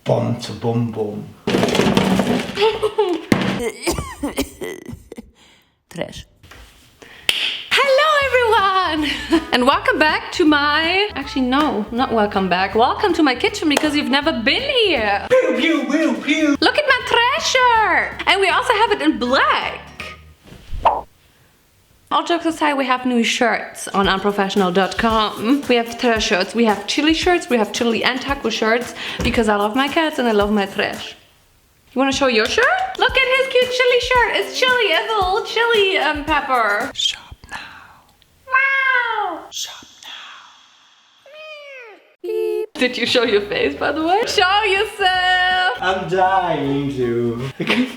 Bomb to bum bum. Trash. Hello everyone! And welcome back to my... Actually no, not welcome back. Welcome to my kitchen because you've never been here. Pew pew pew pew. Look at my treasure! And we also have it in black. All jokes aside, we have new shirts on unprofessional.com. We have trash shirts, we have chili shirts, we have chili and taco shirts because I love my cats and I love my trash. You want to show your shirt? Look at his cute chili shirt. It's chili, it's a little chili pepper. Shop now. Wow! Shop now. Beep. Did you show your face, by the way? Show yourself! I'm dying to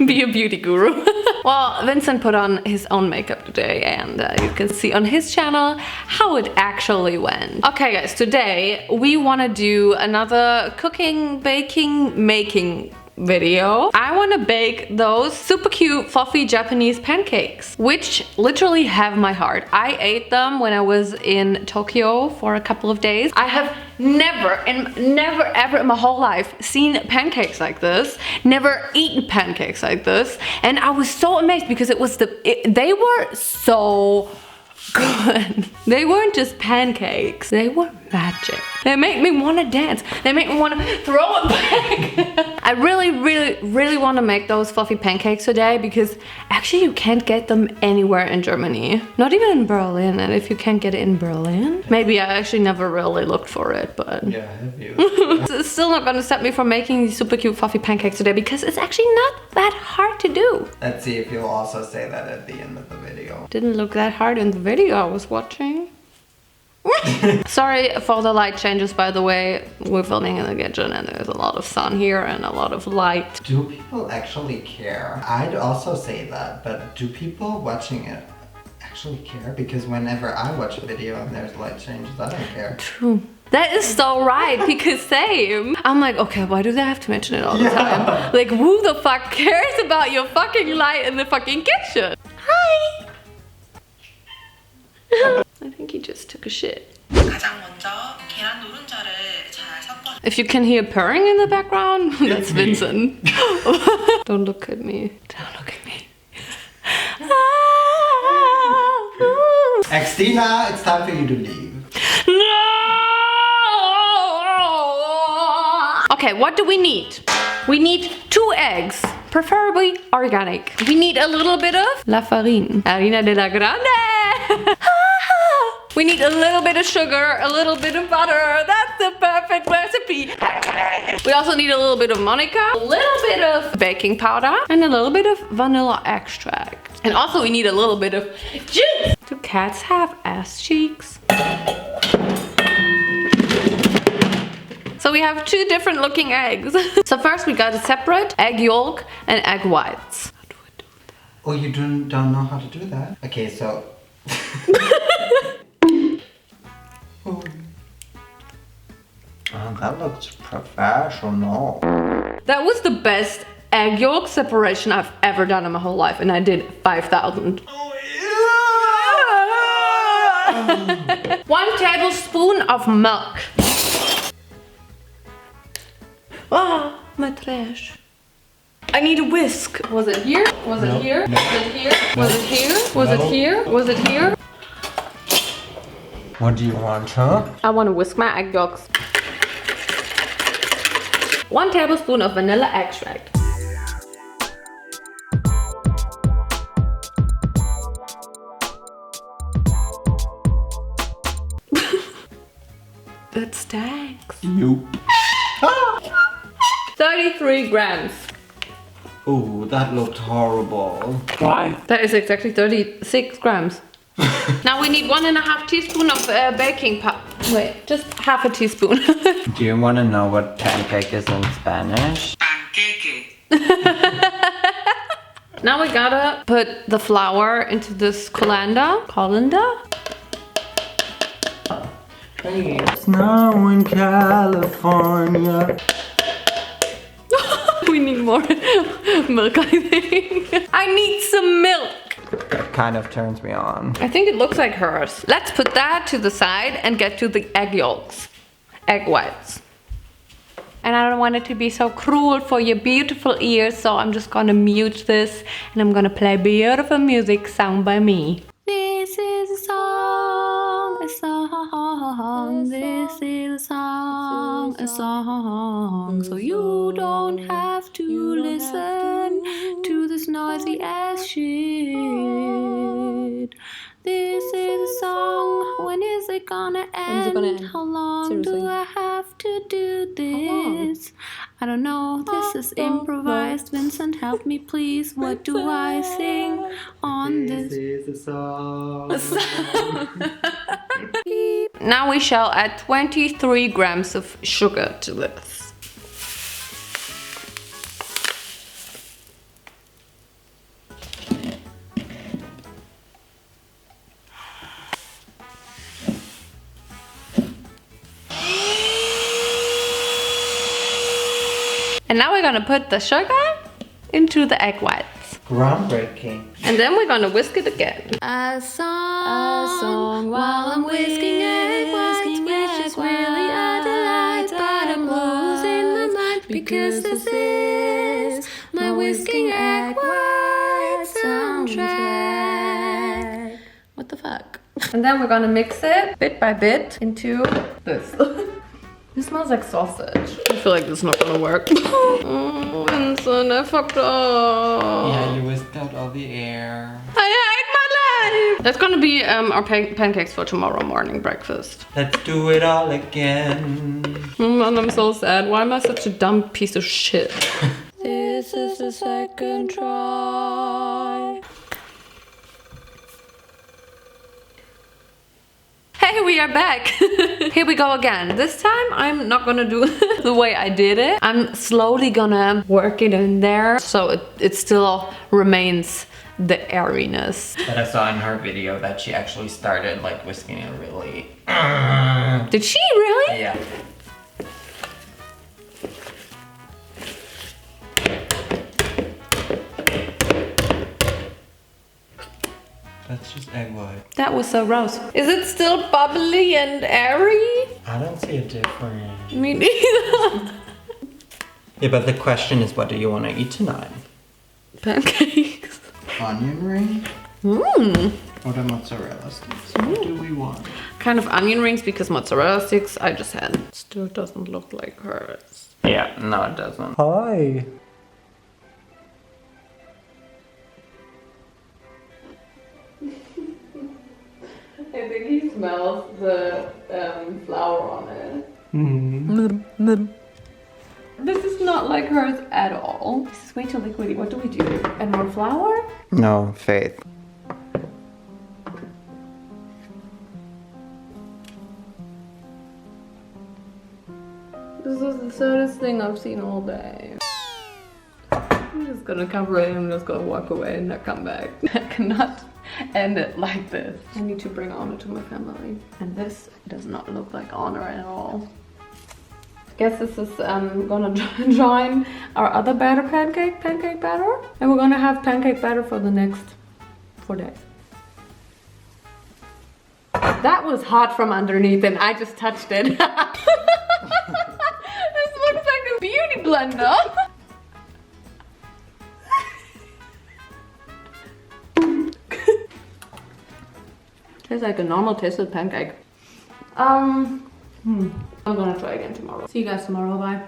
Be a beauty guru. Well, Vincent put on his own makeup today and you can see on his channel how it actually went. Okay guys, today we want to do another cooking, baking, making video. I want to bake those super cute fluffy Japanese pancakes, which literally have my heart. I ate them when I was in Tokyo for a couple of days. I have never ever in my whole life seen pancakes like this, never eaten pancakes like this, and I was so amazed because they were so good. They weren't just pancakes, they were magic. They make me want to dance. They make me want to throw it back. I really want to make those fluffy pancakes today because actually you can't get them anywhere in Germany. Not even in Berlin. And if you can't get it in Berlin, maybe I actually never really looked for it, but yeah, have you? It's still not going to stop me from making these super cute fluffy pancakes today because it's actually not that hard to do. Let's see if you'll also say that at the end of the video. Didn't look that hard in the video I was watching. Sorry for the light changes, by the way. We're filming in the kitchen and there's a lot of sun here and a lot of light. Do people actually care? I'd also say that, but do people watching it actually care? Because whenever I watch a video and there's light changes, I don't care. True. That is so right, because same. I'm like, okay, why do they have to mention it all the time? Like, who the fuck cares about your fucking light in the fucking kitchen? Hi! I think he just took a shit. If you can hear purring in the background, that's Vincent. Don't look at me. Don't look at me. Xtina, it's time for you to leave. No! Okay, what do we need? We need 2 eggs, preferably organic. We need a little bit of la farine, harina de la grande. We need a little bit of sugar, a little bit of butter. That's the perfect recipe. We also need a little bit of Monica, a little bit of baking powder, and a little bit of vanilla extract. And also we need a little bit of juice. Do cats have ass cheeks? So we have 2 different looking eggs. So first we gotta separate egg yolk and egg whites. How do I do that? Oh, you don't know how to do that? Okay, so... Oh, that looks professional. That was the best egg yolk separation I've ever done in my whole life, and I did 5,000. Oh, yeah. 1 tablespoon of milk. Oh, my trash. I need a whisk. Was it here? Was it here? Was it here? Was it here? Was it here? Was it here? What do you want, huh? I want to whisk my egg yolks. 1 tablespoon of vanilla extract. That stinks. Nope. 33 grams. Oh, that looked horrible. Why? That is exactly 36 grams. Now we need 1.5 teaspoon of baking powder. Wait, just half a teaspoon. Do you want to know what pancake is in Spanish? Panqueque. Now we gotta put the flour into this colander. Snow in California. We need more milk, I think. I need some milk. Kind of turns me on. I think it looks like hers. Let's put that to the side and get to the egg yolks. Egg whites. And I don't want it to be so cruel for your beautiful ears, so I'm just gonna mute this and I'm gonna play beautiful music sung by me. This is a song, a song. This is a song, a song. So you don't have to listen to this noisy ass shit. This is a song. When is it gonna end? How long do I have to do this? I don't know. This is improvised. Vincent, help me please. What do I sing on this? This is a song. Now we shall add 23 grams of sugar to this. And now we're gonna put the sugar into the egg whites. Groundbreaking. And then we're gonna whisk it again. A song while I'm whisking egg whites, which is really a delight. But I'm losing my mind because this is my whisking egg white soundtrack. What the fuck? And then we're gonna mix it bit by bit into this. This smells like sausage. I feel like this is not gonna work. Oh, Vincent, I fucked up. Yeah, you whisked out all the air. I hate my life. That's gonna be our pancakes for tomorrow morning breakfast. Let's do it all again. And I'm so sad. Why am I such a dumb piece of shit? This is the second try. Hey, we are back. Here we go again. This time I'm not gonna do the way I did it. I'm slowly gonna work it in there so it still remains the airiness. But I saw in her video that she actually started like whisking it really. Did she really? Yeah. That's just egg white. That was so gross. Is it still bubbly and airy? I don't see a difference. Me neither. Yeah, but the question is, what do you want to eat tonight? Pancakes. Onion ring? Mmm. Or the mozzarella sticks? What do we want? Kind of onion rings because mozzarella sticks I just had. Still doesn't look like hers. Yeah, no it doesn't. Hi. I think he smells the flour on it. Mm-hmm. This is not like hers at all. This is way too liquidy. What do we do? Add more flour? No, Faith. This is the saddest thing I've seen all day. I'm just gonna cover it and I'm just gonna walk away and not come back. I cannot end it like this. I need to bring honor to my family. And this does not look like honor at all. I guess this is gonna join our other batter pancake batter. And we're gonna have pancake batter for the next 4 days. That was hot from underneath and I just touched it. This looks like a beauty blender. Tastes like a normal tasted pancake. I'm gonna try again tomorrow. See you guys tomorrow, bye.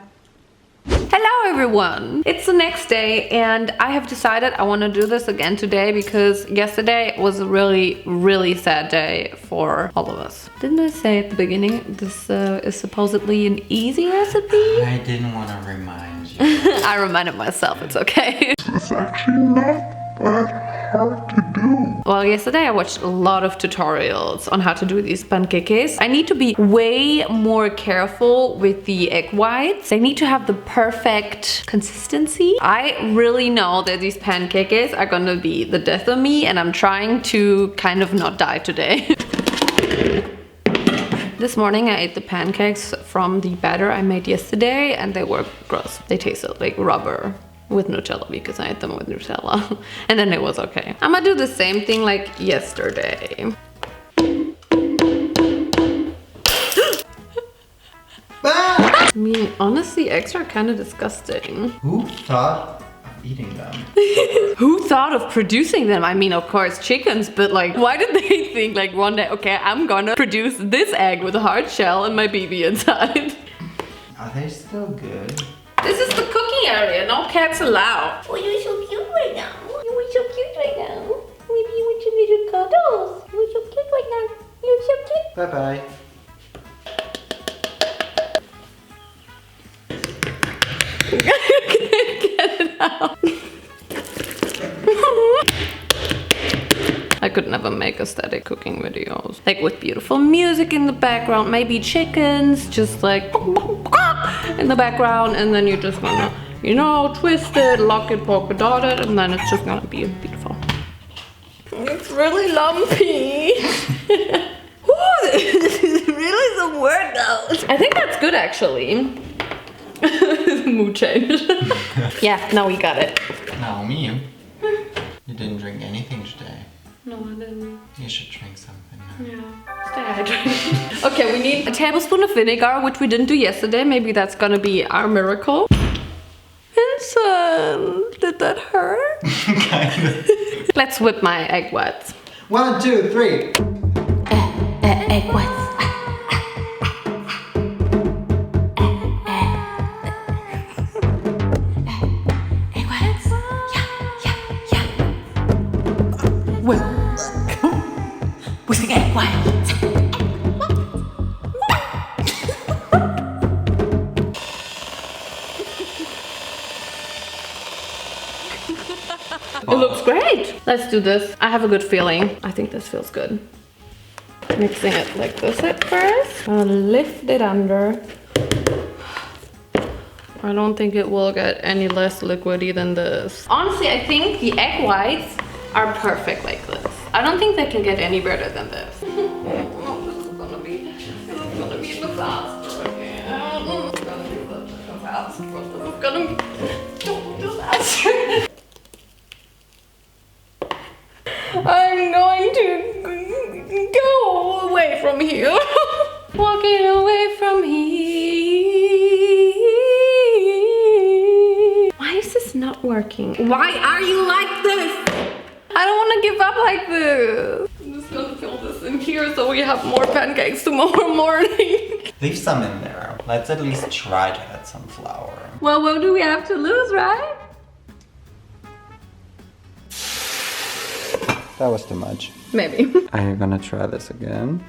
Hello everyone! It's the next day and I have decided I want to do this again today because yesterday was a really sad day for all of us. Didn't I say at the beginning this is supposedly an easy recipe? I didn't want to remind you. I reminded myself, it's okay. It's actually not that hard to do. Well, yesterday I watched a lot of tutorials on how to do these pancakes. I need to be way more careful with the egg whites. They need to have the perfect consistency. I really know that these pancakes are gonna be the death of me and I'm trying to kind of not die today. This morning I ate the pancakes from the batter I made yesterday and they were gross. They tasted like rubber with Nutella because I ate them with Nutella. And then it was okay. I'm gonna do the same thing like yesterday. I mean, honestly, eggs are kind of disgusting. Who thought of eating them? Who thought of producing them? I mean, of course, chickens, but like, why did they think like one day, okay, I'm gonna produce this egg with a hard shell and my baby inside? Are they still good? This is the cooking area, no cats allowed. Oh, you're so cute right now. You're so cute right now. Maybe you want your little cuddles. You're so cute right now. You're so cute. Bye-bye. Get it out. I could never make aesthetic cooking videos. Like with beautiful music in the background, maybe chickens, just like in the background, and then you're just gonna, you know, twist it, lock it, polka dot it, and then it's just gonna be beautiful. It's really lumpy. Ooh, this is really some work though. I think that's good actually. Mood change. Yeah, now we got it. Naomi, you didn't drink anything today. No, I didn't. You should drink something now. Yeah, stay hydrated. Okay, we need a tablespoon of vinegar, which we didn't do yesterday. Maybe that's gonna be our miracle. Vincent, did that hurt? Kind of. Let's whip my egg whites. 1, 2, 3. Egg whites. It looks great. Let's do this. I have a good feeling. I think this feels good. Mixing it like this at first. I'll lift it under. I don't think it will get any less liquidy than this. Honestly, I think the egg whites are perfect like this. I don't think they can get any better than this. This is gonna be a disaster again. It's gonna be such a disaster. This is gonna be a disaster. I'm going to go away from here. Walking away from here. Why is this not working? Why are you like this? I don't want to give up like this. I'm just gonna fill this in here so we have more pancakes tomorrow morning. Leave some in there. Let's at least try to add some flour. Well, what do we have to lose, right? That was too much. Maybe. Are you gonna try this again?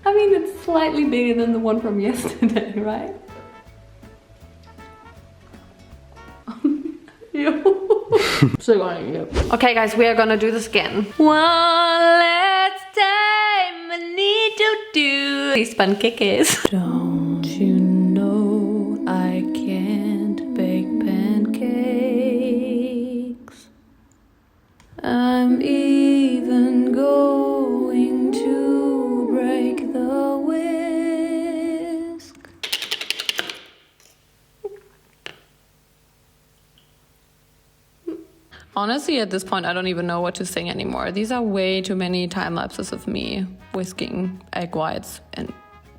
I mean, it's slightly bigger than the one from yesterday, right? Okay guys, we are gonna do this again. One last time I need to do these pancakes. Don't you know I can't bake pancakes? I'm even going to break the whisk. Honestly, at this point, I don't even know what to sing anymore. These are way too many time lapses of me whisking egg whites and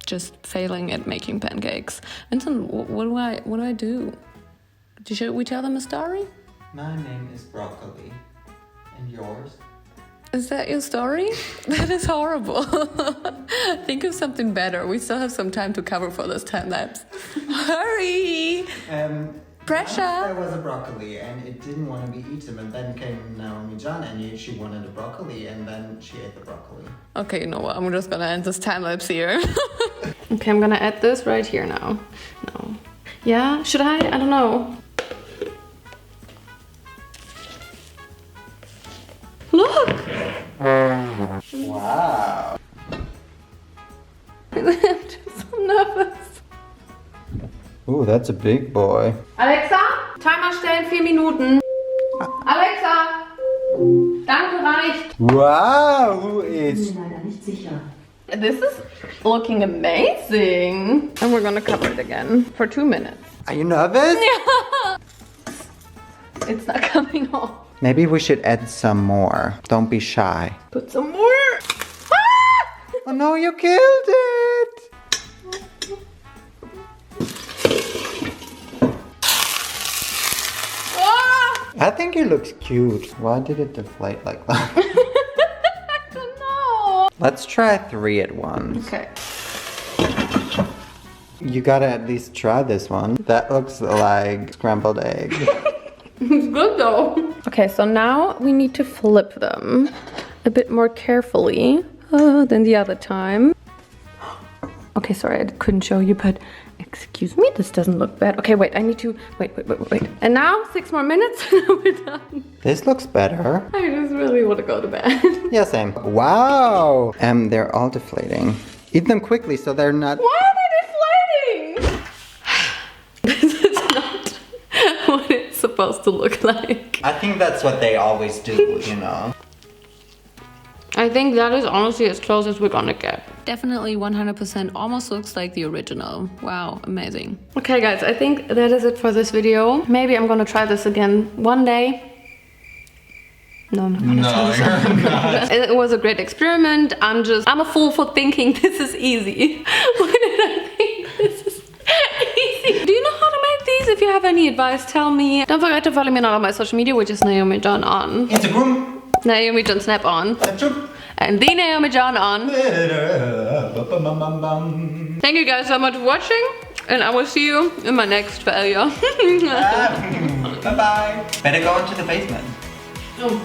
just failing at making pancakes. Vincent, what do I do? Should we tell them a story? My name is Broccoli. And yours? Is that your story? That is horrible. Think of something better. We still have some time to cover for this time lapse. Hurry! Pressure. There was a broccoli and it didn't want to be eaten, and then came Naomijon and she wanted a broccoli and then she ate the broccoli. Okay, you know what? I'm just gonna end this time lapse here. Okay, I'm gonna add this right here now. No. Yeah, should I? I don't know. Look! Wow. I'm just so nervous. Ooh, that's a big boy. Alexa, Timer stellen 4 Minuten. Alexa! Danke, reicht. Wow, who is? This is looking amazing. And we're gonna cover it again for 2 minutes. Are you nervous? It's not coming off. Maybe we should add some more. Don't be shy. Put some more. Oh no, you killed it! I think it looks cute. Why did it deflate like that? I don't know. Let's try 3 at once. Okay. You gotta at least try this one. That looks like scrambled egg. It's good though. Okay, so now we need to flip them a bit more carefully than the other time. Okay, sorry, I couldn't show you, but excuse me, this doesn't look bad. Okay, wait, I need to, wait. And now 6 more minutes and we're done. This looks better. I just really want to go to bed. Yeah, same. Wow! They're all deflating. Eat them quickly so they're not... Why are they deflating? This is not what it's supposed to look like. I think that's what they always do, you know. I think that is honestly as close as we're gonna get. Definitely 100% almost looks like the original. Wow, amazing. Okay guys, I think that is it for this video. Maybe I'm gonna try this again one day. No, I'm not gonna try this. It was a great experiment. I'm a fool for thinking this is easy. Why did I think this is easy? Do you know how to make these? If you have any advice, tell me. Don't forget to follow me on all of my social media, which is Naomijon on Instagram. Naomijon Snap on. And the Naomijon on. Thank you guys so much for watching. And I will see you in my next failure. Bye-bye. Better go into the basement. Oh.